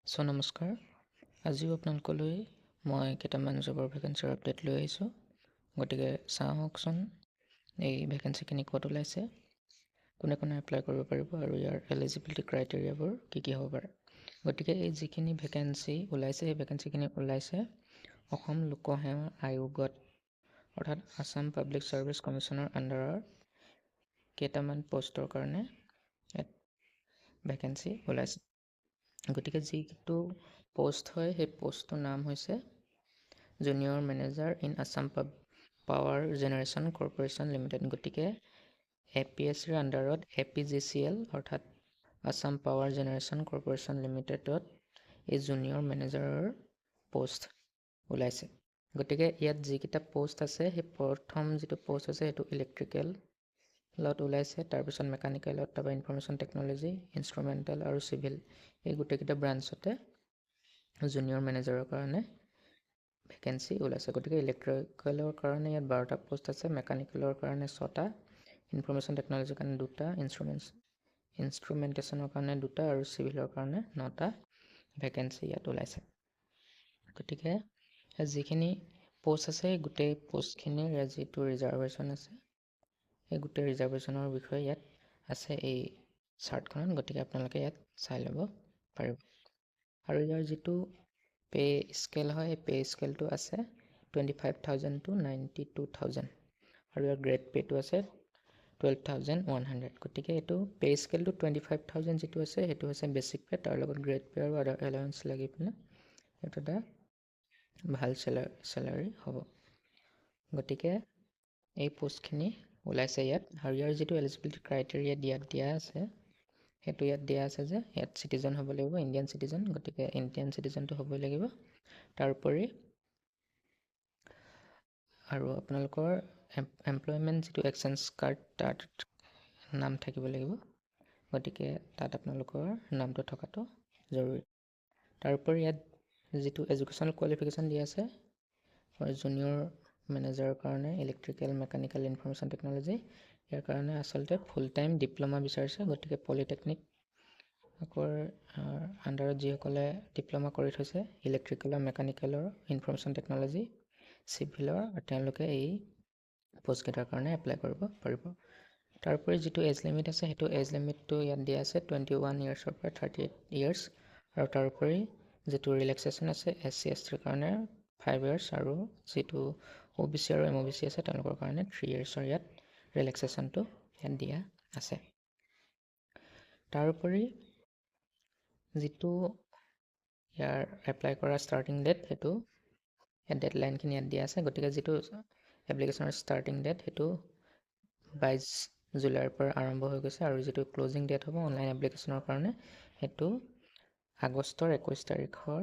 নমস্কাৰ। আজিও আপোনালোকলৈ মই কেইটামান জবৰ ভেকেঞ্চিৰ আপডেট লৈ আহিছোঁ। গতিকে চাওকচোন এই ভেকেঞ্চিখিনি ক'ত ওলাইছে, কোনে কোনে এপ্লাই কৰিব পাৰিব আৰু ইয়াৰ এলিজিবিলিটি ক্ৰাইটেৰিয়াবোৰ কি হ'ব পাৰে। গতিকে এই যিখিনি ভেকেঞ্চি ওলাইছে সেই ভেকেঞ্চিখিনি ওলাইছে অসম লোকসেৱা আয়োগত, অৰ্থাৎ আছাম পাব্লিক ছাৰ্ভিচ কমিশ্যনৰ আণ্ডাৰৰ কেইটামান পষ্টৰ কাৰণে ভেকেঞ্চি ওলাইছে। গতিকে যিটো পোষ্ট হয় সেই পোষ্টটোৰ নাম হৈছে junior manager in Assam power generation corporation limited. গতিকে APSCৰ আণ্ডাৰত APGCL অৰ্থাৎ আছাম পাৱাৰ জেনেৰেশ্যন কৰ্পৰেশ্যন লিমিটেডত এই জুনিয়ৰ মেনেজাৰৰ পোষ্ট ওলাইছে। গতিকে ইয়াত যিকেইটা পোষ্ট আছে সেই প্ৰথম যিটো পোষ্ট আছে সেইটো ইলেক্ট্ৰিকেলত ওলাইছে, তাৰপিছত মেকানিকেলত, তাৰপৰা ইনফৰমেশ্যন টেকন'লজি, ইনষ্ট্ৰুমেণ্টেল আৰু চিভিল, এই গোটেইকেইটা ব্ৰাঞ্চতে জুনিয়ৰ মেনেজাৰৰ কাৰণে ভেকেঞ্চি ওলাইছে। গতিকে ইলেক্ট্ৰিকেলৰ কাৰণে ইয়াত 12টা পোষ্ট আছে, মেকানিকেলৰ কাৰণে 6টা, ইনফৰমেশ্যন টেকন'লজিৰ কাৰণে 2টা, ইনষ্ট্ৰুমেণ্টেশ্যনৰ কাৰণে 2টা আৰু চিভিলৰ কাৰণে 9টা ভেকেঞ্চি ইয়াত ওলাইছে। গতিকে যিখিনি পোষ্ট আছে গোটেই পোষ্টখিনিৰ যিটো ৰিজাৰ্ভেশ্যন আছে সেই গোটেই ৰিজাৰ্ভেশ্যনৰ বিষয়ে ইয়াত আছে এই চাৰ্টখনত। গতিকে আপোনালোকে ইয়াত চাই ল'ব পাৰিব। আৰু ইয়াৰ যিটো পে স্কেল হয় সেই পে স্কেলটো আছে 25,000 to 92,000 আৰু ইয়াৰ গ্ৰেড পে'টো আছে 12,100। গতিকে এইটো পে স্কেলটো 25,000 যিটো আছে সেইটো হৈছে বেছিক পে, তাৰ লগত গ্ৰেড পে আৰু আদাৰ এলাউঞ্চ লাগি পিনে এইটো এটা ভাল চেলাৰী হ'ব। গতিকে এই পোষ্টখিনি ওলাইছে ইয়াত। আৰু ইয়াৰ যিটো এলিজিবিলিটি ক্ৰাইটেৰিয়া দিয়া আছে সেইটো ইয়াত দিয়া আছে যে ইয়াত চিটিজেন হ'ব লাগিব, ইণ্ডিয়ান চিটিজেন। গতিকে ইণ্ডিয়ান চিটিজেনটো হ'বই লাগিব। তাৰোপৰি আৰু আপোনালোকৰ এমপ্লয়মেণ্ট যিটো এক্সচেঞ্জ কাৰ্ড তাত নাম থাকিব লাগিব। গতিকে তাত আপোনালোকৰ নামটো থকাটো জৰুৰী। তাৰোপৰি ইয়াত যিটো এডুকেশ্যনেল কোৱালিফিকেশ্যন দিয়া আছে জুনিয়ৰ মেনেজাৰৰ কাৰণে ইলেক্ট্ৰিকেল, মেকানিকেল, ইনফৰমেশ্যন টেকন'লজি, ইয়াৰ কাৰণে আচলতে ফুল টাইম ডিপ্ল'মা বিচাৰিছে। গতিকে পলিটেকনিকৰ আণ্ডাৰত যিসকলে ডিপ্ল'মা কৰি থৈছে ইলেক্ট্ৰিকেলৰ, মেকানিকেলৰ, ইনফৰমেশ্যন টেকন'লজি, চিভিলৰ, তেওঁলোকে এই পোষ্টকেইটাৰ কাৰণে এপ্লাই কৰিব পাৰিব। তাৰোপৰি যিটো এজ লিমিট আছে সেইটো এজ লিমিটটো ইয়াত দিয়া আছে 21 ইয়াৰ্ছৰ পৰা 38 ইয়াৰ্ছ। আৰু তাৰোপৰি যিটো ৰিলেক্সেশ্যন আছে SC STৰ কাৰণে 5 ইয়াৰ্ছ আৰু যিটো OBC আৰু MOBC আছে তেওঁলোকৰ কাৰণে 3 ইয়াৰ্ছৰ ইয়াত ৰিলেক্সেশ্যনটো ইয়াত দিয়া আছে। তাৰোপৰি যিটো ইয়াৰ এপ্লাই কৰা ষ্টাৰ্টিং ডেট সেইটো ইয়াত ডেডলাইনখিনি ইয়াত দিয়া আছে। গতিকে যিটো এপ্লিকেশ্যনৰ ষ্টাৰ্টিং ডেট সেইটো 22 জুলাইৰ পৰা আৰম্ভ হৈ গৈছে আৰু যিটো ক্লজিং ডেট হ'ব অনলাইন এপ্লিকেশ্যনৰ কাৰণে সেইটো আগষ্টৰ 21 তাৰিখৰ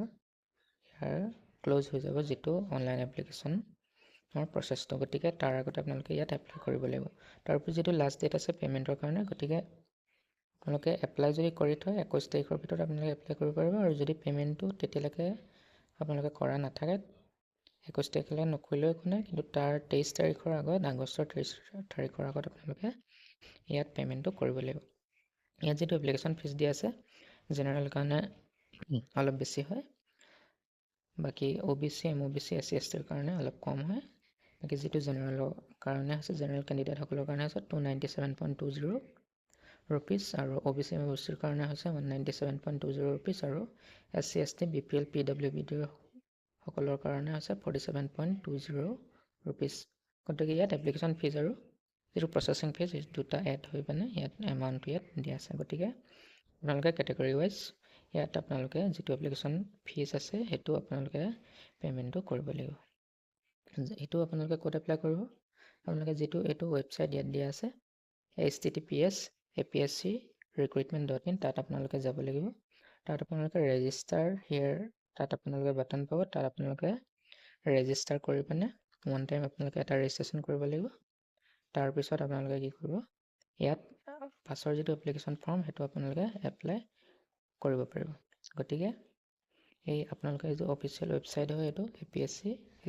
ইয়াৰ ক্ল'জ হৈ যাব যিটো অনলাইন এপ্লিকেশ্যনৰ প্ৰচেছটো। গতিকে তাৰ আগতে আপোনালোকে ইয়াত এপ্লাই কৰিব লাগিব। তাৰোপৰি যিটো লাষ্ট ডেট আছে পে'মেণ্টৰ কাৰণে, গতিকে আপোনালোকে এপ্লাই যদি কৰি থয় 21 তাৰিখৰ ভিতৰত আপোনালোকে এপ্লাই কৰিব পাৰিব। আৰু যদি পে'মেণ্টটো তেতিয়ালৈকে আপোনালোকে কৰা নাথাকে 21 তাৰিখলৈ নকৰিলেও একো নাই, কিন্তু তাৰ 23 তাৰিখৰ আগত, আগষ্টৰ 23 তাৰিখৰ আগত আপোনালোকে ইয়াত পে'মেণ্টটো কৰিব লাগিব। ইয়াত যিটো এপ্লিকেশ্যন ফিজ দিয়া আছে জেনেৰেল কাৰণে অলপ বেছি হয়, বাকী OBC, MOBC, SC STৰ কাৰণে অলপ কম হয়। বাকী যিটো জেনেৰেলৰ কাৰণে হৈছে, জেনেৰেল কেণ্ডিডেটসকলৰ কাৰণে হৈছে 297.20 ৰুপিজ আৰু OBC MOBCৰ কাৰণে হৈছে 197.20 ৰুপিজ আৰু SC ST BPL PWBD সকলৰ কাৰণে হৈছে 47.20 ৰুপিজ। গতিকে ইয়াত এপ্লিকেশ্যন ফিজ আৰু যিটো প্ৰচেছিং ফিজ এই দুটা এড হৈ পিনে ইয়াত এমাউণ্টটো ইয়াত দিয়া আছে। গতিকে আপোনালোকে কেটেগৰী ৱাইজ ইয়াত আপোনালোকে যিটো এপ্লিকেশ্যন ফিজ আছে সেইটো আপোনালোকে পে'মেণ্টটো কৰিব লাগিব। এইটো আপোনালোকে ক'ত এপ্লাই কৰিব, আপোনালোকে যিটো এইটো ৱেবছাইট ইয়াত দিয়া আছে https://apsc.recruitment.in তাত আপোনালোকে যাব লাগিব। তাত আপোনালোকে ৰেজিষ্টাৰ হিয়াৰ তাত আপোনালোকে বাটন পাব, তাত আপোনালোকে ৰেজিষ্টাৰ কৰি পিনে ওৱান টাইম আপোনালোকে এটা ৰেজিষ্ট্ৰেশ্যন কৰিব লাগিব। তাৰপিছত আপোনালোকে কি কৰিব, ইয়াত পাছৰ যিটো এপ্লিকেশ্যন ফৰ্ম সেইটো আপোনালোকে এপ্লাই কৰিব পাৰিব। গতিকে এই আপোনালোকে যিটো অফিচিয়েল ৱেবছাইট হয় এইটো APSC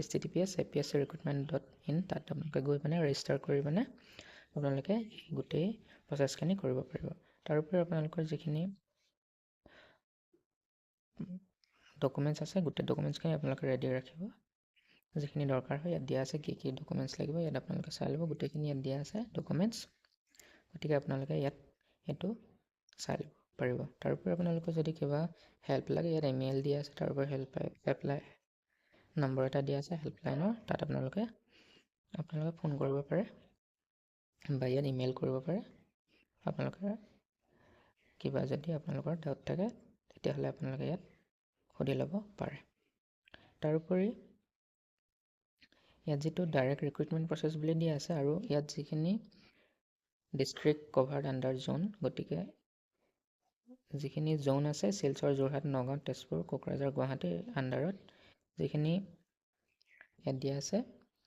https://apsc.recruitment.in তাত আপোনালোকে গৈ পিনে ৰেজিষ্টাৰ কৰি পিনে আপোনালোকে গোটেই প্ৰচেছখিনি কৰিব পাৰিব। তাৰোপৰি আপোনালোকৰ যিখিনি ডকুমেণ্টছ আছে গোটেই ডকুমেণ্টছখিনি আপোনালোকে ৰেডি ৰাখিব যিখিনি দৰকাৰ হয় ইয়াত দিয়া আছে কি ডকুমেণ্টছ লাগিব ইয়াত আপোনালোকে চাই ল'ব গোটেইখিনি ইয়াত দিয়া আছে ডকুমেণ্টছ গতিকে আপোনালোকে ইয়াত এইটো চাই ল'ব পাৰিব তাৰোপৰি আপোনালোকৰ যদি কিবা হেল্প লাগে ইয়াত ইমেইল দিয়া আছে তাৰোপৰি হেল্পলাইন নম্বৰ এটা দিয়া আছে হেল্পলাইনৰ তাত আপোনালোকে ফোন কৰিব পাৰে বা ইয়াত ইমেইল কৰিব পাৰে আপোনালোকে কিবা যদি আপোনালোকৰ ডাউট থাকে তেতিয়াহ'লে আপোনালোকে ইয়াত সুধি ল'ব পাৰে তাৰোপৰি ইয়াত যিটো ডাইৰেক্ট ৰিক্ৰুইটমেণ্ট প্ৰচেছ বুলি দিয়া আছে আৰু ইয়াত যিখিনি ডিষ্ট্ৰিক্ট কভাৰ্ড আণ্ডাৰ জোন গতিকে যিখিনি জোন আছে শিলচৰ যোৰহাট নগাঁও তেজপুৰ কোকৰাঝাৰ গুৱাহাটীৰ আণ্ডাৰত যিখিনি ইয়াত দিয়া আছে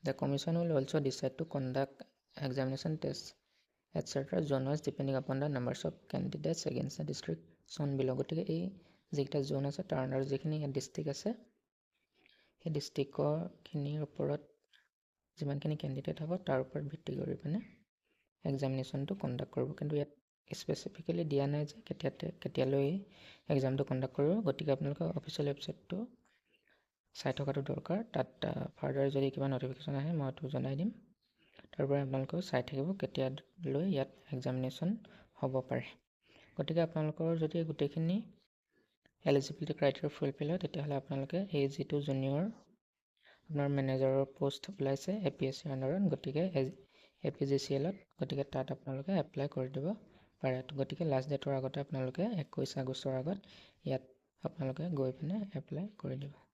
the commission will also' decide to conduct examination test etc. zone wise depending upon the numbers of candidates against the district zone below গতিকে এই যিকেইটা জোন আছে তাৰ আণ্ডাৰত যিখিনি ডিষ্ট্ৰিক্ট আছে সেই ডিষ্ট্ৰিক্টখিনিৰ ওপৰত যিমানখিনি কেণ্ডিডেট হ'ব তাৰ ওপৰত ভিত্তি কৰি পিনে এক্সামিনেশ্যনটো কণ্ডাক্ট কৰিব কিন্তু ইয়াত স্পেচিফিকেলি দিয়া নাই যে কেতিয়ালৈ এক্সামটো কণ্ডাক্ট কৰিব গতিকে আপোনালোকে অফিচিয়েল ৱেবছাইটটো চাই থকাটো দৰকাৰ তাত ফাৰ্ডাৰ যদি কিবা নটিফিকেশ্যন আহে মই এইটো জনাই দিম তাৰপৰা আপোনালোকে চাই থাকিব কেতিয়ালৈ ইয়াত এক্সামিনেশ্যন হ'ব পাৰে গতিকে আপোনালোকৰ যদি গোটেইখিনি এলিজিবিলিটি ক্ৰাইটেৰিয়া ফুলফিল হয় তেতিয়াহ'লে আপোনালোকে এই যিটো জুনিয়ৰ আপোনাৰ মেনেজাৰৰ পোষ্ট ওলাইছে APSC আণ্ডাৰত গতিকে APGCLত গতিকে তাত আপোনালোকে এপ্লাই কৰি দিব পাৰে গতিকে লাষ্ট ডেটৰ আগতে আপোনালোকে 21 আগষ্টৰ আগত ইয়াত আপোনালোকে গৈ পিনে এপ্লাই কৰি দিব